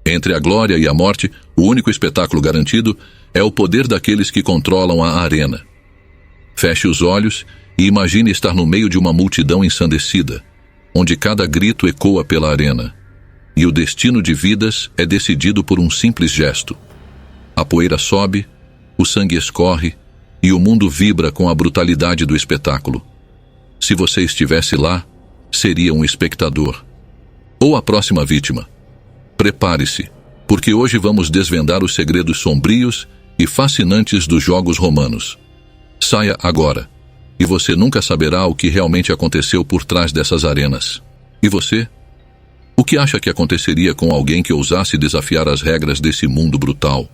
Entre a glória e a morte, o único espetáculo garantido é o poder daqueles que controlam a arena. Feche os olhos e imagine estar no meio de uma multidão ensandecida, onde cada grito ecoa pela arena, e o destino de vidas é decidido por um simples gesto. A poeira sobe, o sangue escorre, e o mundo vibra com a brutalidade do espetáculo. Se você estivesse lá, seria um espectador. Ou a próxima vítima. Prepare-se, porque hoje vamos desvendar os segredos sombrios e fascinantes dos Jogos Romanos. Saia agora, e você nunca saberá o que realmente aconteceu por trás dessas arenas. E você? O que acha que aconteceria com alguém que ousasse desafiar as regras desse mundo brutal?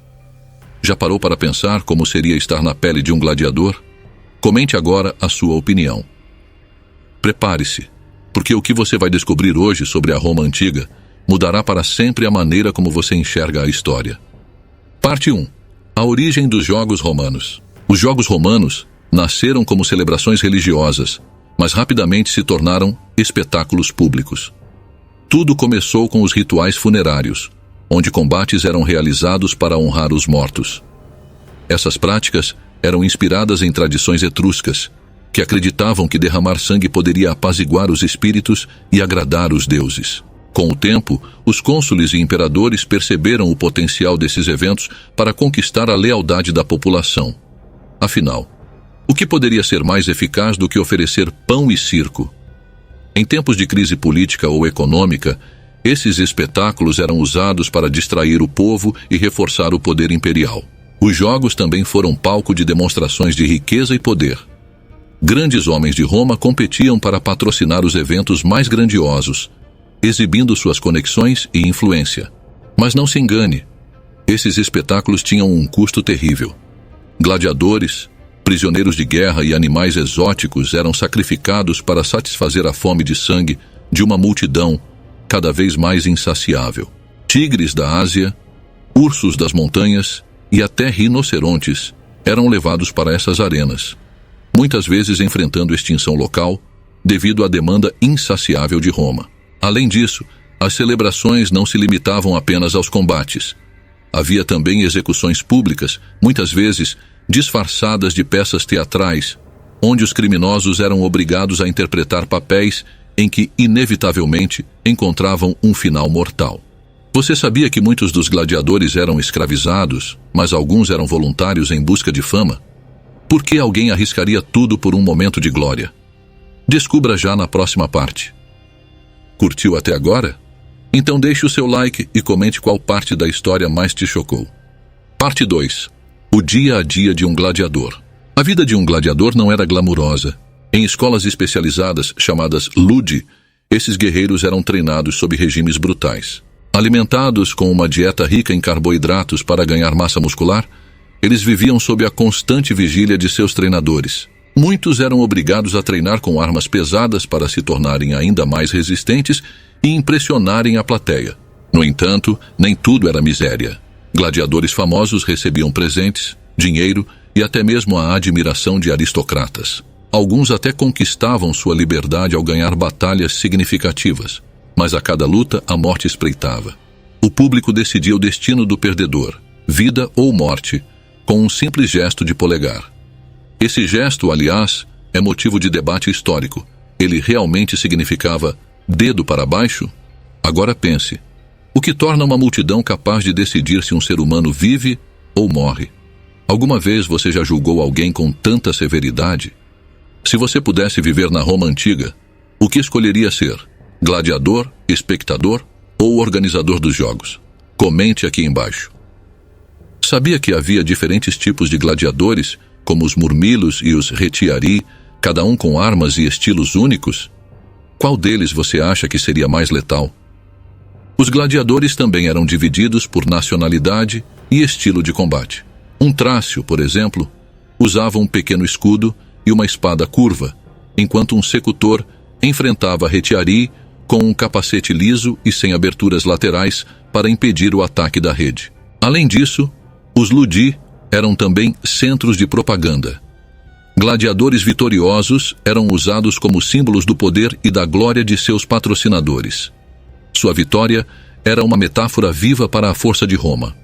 Já parou para pensar como seria estar na pele de um gladiador? Comente agora a sua opinião. Prepare-se, porque o que você vai descobrir hoje sobre a Roma Antiga mudará para sempre a maneira como você enxerga a história. Parte 1. A origem dos Jogos Romanos. Os Jogos Romanos nasceram como celebrações religiosas, mas rapidamente se tornaram espetáculos públicos. Tudo começou com os rituais funerários, onde combates eram realizados para honrar os mortos. Essas práticas eram inspiradas em tradições etruscas, que acreditavam que derramar sangue poderia apaziguar os espíritos e agradar os deuses. Com o tempo, os cônsules e imperadores perceberam o potencial desses eventos para conquistar a lealdade da população. Afinal, o que poderia ser mais eficaz do que oferecer pão e circo? Em tempos de crise política ou econômica, esses espetáculos eram usados para distrair o povo e reforçar o poder imperial. Os jogos também foram palco de demonstrações de riqueza e poder. Grandes homens de Roma competiam para patrocinar os eventos mais grandiosos, exibindo suas conexões e influência. Mas não se engane, esses espetáculos tinham um custo terrível. Gladiadores, prisioneiros de guerra e animais exóticos eram sacrificados para satisfazer a fome de sangue de uma multidão cada vez mais insaciável. Tigres da Ásia, ursos das montanhas e até rinocerontes eram levados para essas arenas, muitas vezes enfrentando extinção local devido à demanda insaciável de Roma. Além disso, as celebrações não se limitavam apenas aos combates. Havia também execuções públicas, muitas vezes disfarçadas de peças teatrais, onde os criminosos eram obrigados a interpretar papéis em que, inevitavelmente, encontravam um final mortal. Você sabia que muitos dos gladiadores eram escravizados, mas alguns eram voluntários em busca de fama? Por que alguém arriscaria tudo por um momento de glória? Descubra já na próxima parte. Curtiu até agora? Então deixe o seu like e comente qual parte da história mais te chocou. Parte 2. O dia a dia de um gladiador. A vida de um gladiador não era glamurosa. Em escolas especializadas, chamadas ludi, esses guerreiros eram treinados sob regimes brutais. Alimentados com uma dieta rica em carboidratos para ganhar massa muscular, eles viviam sob a constante vigília de seus treinadores. Muitos eram obrigados a treinar com armas pesadas para se tornarem ainda mais resistentes e impressionarem a plateia. No entanto, nem tudo era miséria. Gladiadores famosos recebiam presentes, dinheiro e até mesmo a admiração de aristocratas. Alguns até conquistavam sua liberdade ao ganhar batalhas significativas, mas a cada luta a morte espreitava. O público decidia o destino do perdedor, vida ou morte, com um simples gesto de polegar. Esse gesto, aliás, é motivo de debate histórico. Ele realmente significava dedo para baixo? Agora pense, o que torna uma multidão capaz de decidir se um ser humano vive ou morre? Alguma vez você já julgou alguém com tanta severidade? Se você pudesse viver na Roma Antiga, o que escolheria ser? Gladiador, espectador ou organizador dos jogos? Comente aqui embaixo. Sabia que havia diferentes tipos de gladiadores, como os murmilos e os retiari, cada um com armas e estilos únicos? Qual deles você acha que seria mais letal? Os gladiadores também eram divididos por nacionalidade e estilo de combate. Um trácio, por exemplo, usava um pequeno escudo e uma espada curva, enquanto um secutor enfrentava retiari com um capacete liso e sem aberturas laterais para impedir o ataque da rede. Além disso, os ludi eram também centros de propaganda. Gladiadores vitoriosos eram usados como símbolos do poder e da glória de seus patrocinadores. Sua vitória era uma metáfora viva para a força de Roma.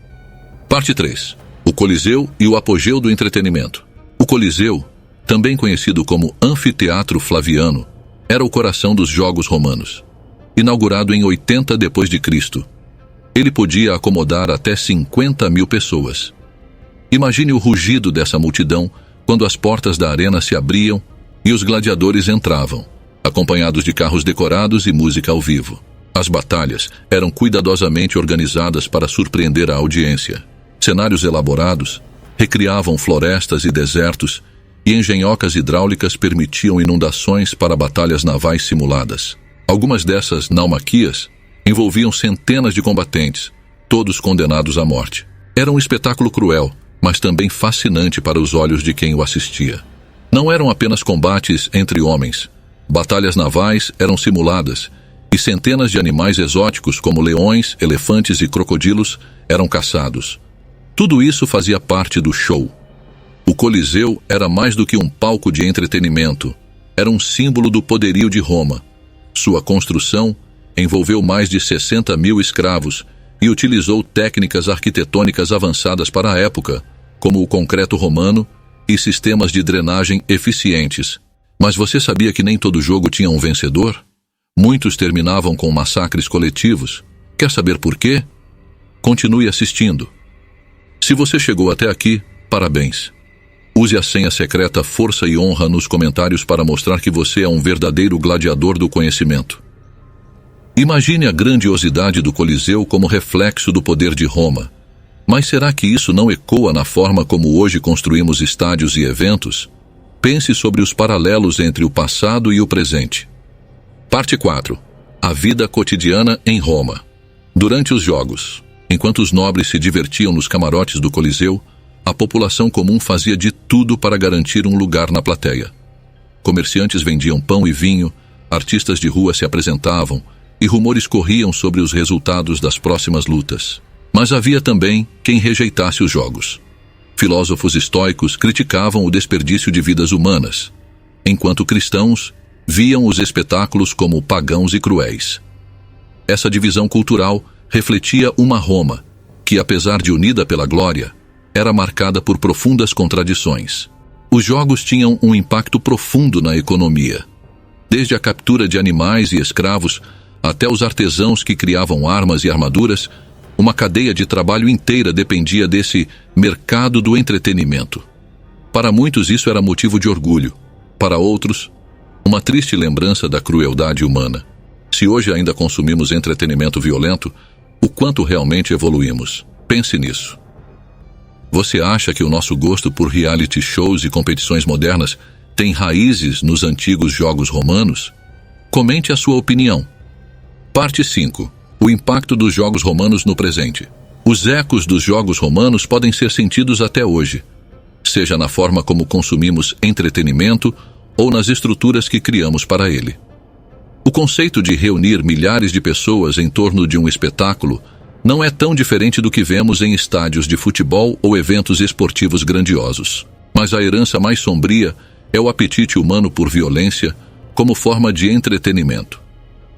Parte 3. O Coliseu e o apogeu do entretenimento. O Coliseu, também conhecido como Anfiteatro Flaviano, era o coração dos Jogos Romanos. Inaugurado em 80 d.C., ele podia acomodar até 50.000 pessoas. Imagine o rugido dessa multidão quando as portas da arena se abriam e os gladiadores entravam, acompanhados de carros decorados e música ao vivo. As batalhas eram cuidadosamente organizadas para surpreender a audiência. Cenários elaborados recriavam florestas e desertos, e engenhocas hidráulicas permitiam inundações para batalhas navais simuladas. Algumas dessas naumaquias envolviam centenas de combatentes, todos condenados à morte. Era um espetáculo cruel, mas também fascinante para os olhos de quem o assistia. Não eram apenas combates entre homens. Batalhas navais eram simuladas, e centenas de animais exóticos como leões, elefantes e crocodilos eram caçados. Tudo isso fazia parte do show. O Coliseu era mais do que um palco de entretenimento. Era um símbolo do poderio de Roma. Sua construção envolveu mais de 60.000 escravos e utilizou técnicas arquitetônicas avançadas para a época, como o concreto romano e sistemas de drenagem eficientes. Mas você sabia que nem todo jogo tinha um vencedor? Muitos terminavam com massacres coletivos. Quer saber por quê? Continue assistindo. Se você chegou até aqui, parabéns. Use a senha secreta Força e Honra nos comentários para mostrar que você é um verdadeiro gladiador do conhecimento. Imagine a grandiosidade do Coliseu como reflexo do poder de Roma. Mas será que isso não ecoa na forma como hoje construímos estádios e eventos? Pense sobre os paralelos entre o passado e o presente. Parte 4. A vida cotidiana em Roma. Durante os Jogos, enquanto os nobres se divertiam nos camarotes do Coliseu, a população comum fazia de tudo para garantir um lugar na plateia. Comerciantes vendiam pão e vinho, artistas de rua se apresentavam e rumores corriam sobre os resultados das próximas lutas. Mas havia também quem rejeitasse os jogos. Filósofos estoicos criticavam o desperdício de vidas humanas, enquanto cristãos viam os espetáculos como pagãos e cruéis. Essa divisão cultural refletia uma Roma que, apesar de unida pela glória, era marcada por profundas contradições. Os jogos tinham um impacto profundo na economia. Desde a captura de animais e escravos até os artesãos que criavam armas e armaduras, uma cadeia de trabalho inteira dependia desse mercado do entretenimento. Para muitos isso era motivo de orgulho. Para outros, uma triste lembrança da crueldade humana. Se hoje ainda consumimos entretenimento violento, o quanto realmente evoluímos? Pense nisso. Você acha que o nosso gosto por reality shows e competições modernas tem raízes nos antigos jogos romanos? Comente a sua opinião. Parte 5. O impacto dos jogos romanos no presente. Os ecos dos jogos romanos podem ser sentidos até hoje, seja na forma como consumimos entretenimento ou nas estruturas que criamos para ele. O conceito de reunir milhares de pessoas em torno de um espetáculo não é tão diferente do que vemos em estádios de futebol ou eventos esportivos grandiosos. Mas a herança mais sombria é o apetite humano por violência como forma de entretenimento.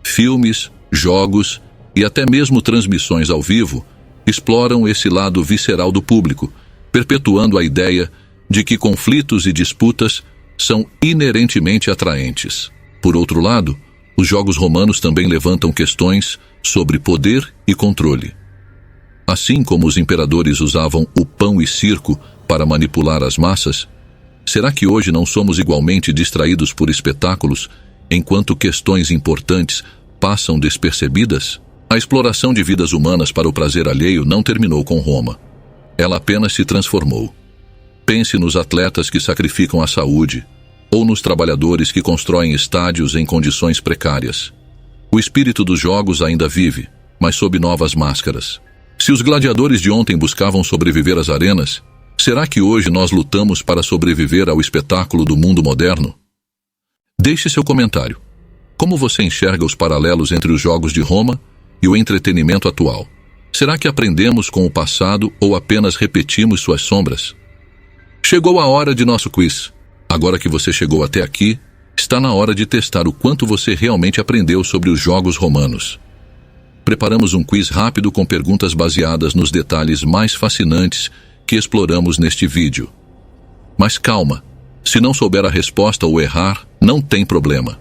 Filmes, jogos e até mesmo transmissões ao vivo exploram esse lado visceral do público, perpetuando a ideia de que conflitos e disputas são inerentemente atraentes. Por outro lado, os jogos romanos também levantam questões sobre poder e controle. Assim como os imperadores usavam o pão e circo para manipular as massas, será que hoje não somos igualmente distraídos por espetáculos, enquanto questões importantes passam despercebidas? A exploração de vidas humanas para o prazer alheio não terminou com Roma. Ela apenas se transformou. Pense nos atletas que sacrificam a saúde, ou nos trabalhadores que constroem estádios em condições precárias. O espírito dos jogos ainda vive, mas sob novas máscaras. Se os gladiadores de ontem buscavam sobreviver às arenas, será que hoje nós lutamos para sobreviver ao espetáculo do mundo moderno? Deixe seu comentário. Como você enxerga os paralelos entre os jogos de Roma e o entretenimento atual? Será que aprendemos com o passado ou apenas repetimos suas sombras? Chegou a hora de nosso quiz. Agora que você chegou até aqui, está na hora de testar o quanto você realmente aprendeu sobre os jogos romanos. preparamos um quiz rápido com perguntas baseadas nos detalhes mais fascinantes que exploramos neste vídeo. Mas calma, se não souber a resposta ou errar, não tem problema.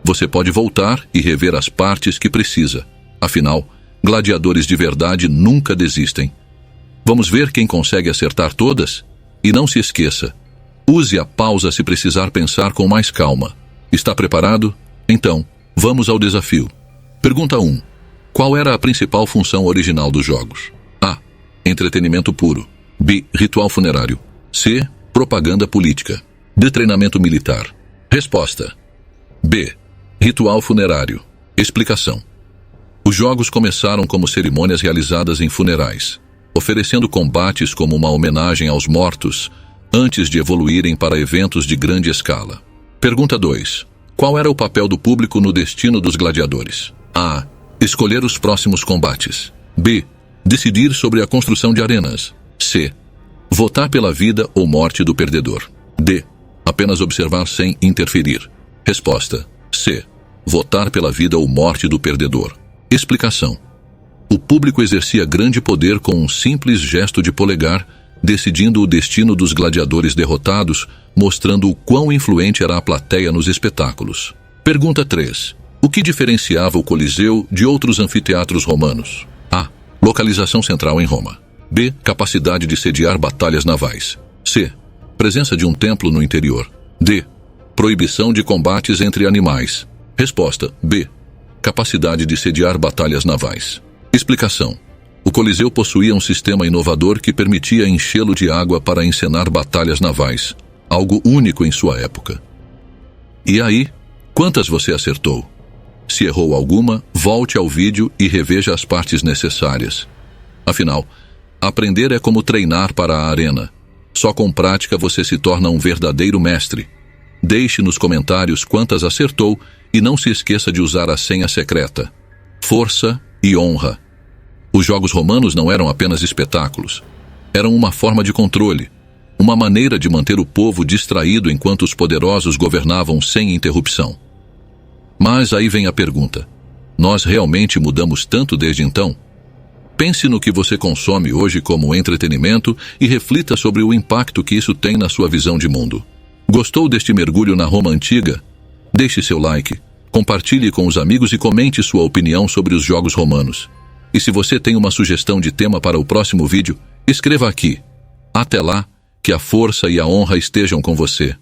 Você pode voltar e rever as partes que precisa. Afinal, gladiadores de verdade nunca desistem. Vamos ver quem consegue acertar todas? E não se esqueça, use a pausa se precisar pensar com mais calma. Está preparado? Então, vamos ao desafio. Pergunta 1. Qual era a principal função original dos jogos? A. Entretenimento puro. B. Ritual funerário. C. Propaganda política. D. Treinamento militar. Resposta. B. Ritual funerário. Explicação. Os jogos começaram como cerimônias realizadas em funerais, oferecendo combates como uma homenagem aos mortos, antes de evoluírem para eventos de grande escala. Pergunta 2. Qual era o papel do público no destino dos gladiadores? A. Escolher os próximos combates. B. Decidir sobre a construção de arenas. C. Votar pela vida ou morte do perdedor. D. Apenas observar sem interferir. Resposta. C. Votar pela vida ou morte do perdedor. Explicação. O público exercia grande poder com um simples gesto de polegar, decidindo o destino dos gladiadores derrotados, mostrando o quão influente era a plateia nos espetáculos. Pergunta 3. O que diferenciava o Coliseu de outros anfiteatros romanos? A. Localização central em Roma. B. Capacidade de sediar batalhas navais. C. Presença de um templo no interior. D. Proibição de combates entre animais. Resposta. B. Capacidade de sediar batalhas navais. Explicação. O Coliseu possuía um sistema inovador que permitia enchê-lo de água para encenar batalhas navais, algo único em sua época. E aí, quantas você acertou? Se errou alguma, volte ao vídeo e reveja as partes necessárias. Afinal, aprender é como treinar para a arena. Só com prática você se torna um verdadeiro mestre. Deixe nos comentários quantas acertou e não se esqueça de usar a senha secreta. Força e honra. Os jogos romanos não eram apenas espetáculos. Eram uma forma de controle, uma maneira de manter o povo distraído enquanto os poderosos governavam sem interrupção. Mas aí vem a pergunta. Nós realmente mudamos tanto desde então? Pense no que você consome hoje como entretenimento e reflita sobre o impacto que isso tem na sua visão de mundo. Gostou deste mergulho na Roma antiga? Deixe seu like, compartilhe com os amigos e comente sua opinião sobre os jogos romanos. E se você tem uma sugestão de tema para o próximo vídeo, escreva aqui. Até lá, que a força e a honra estejam com você.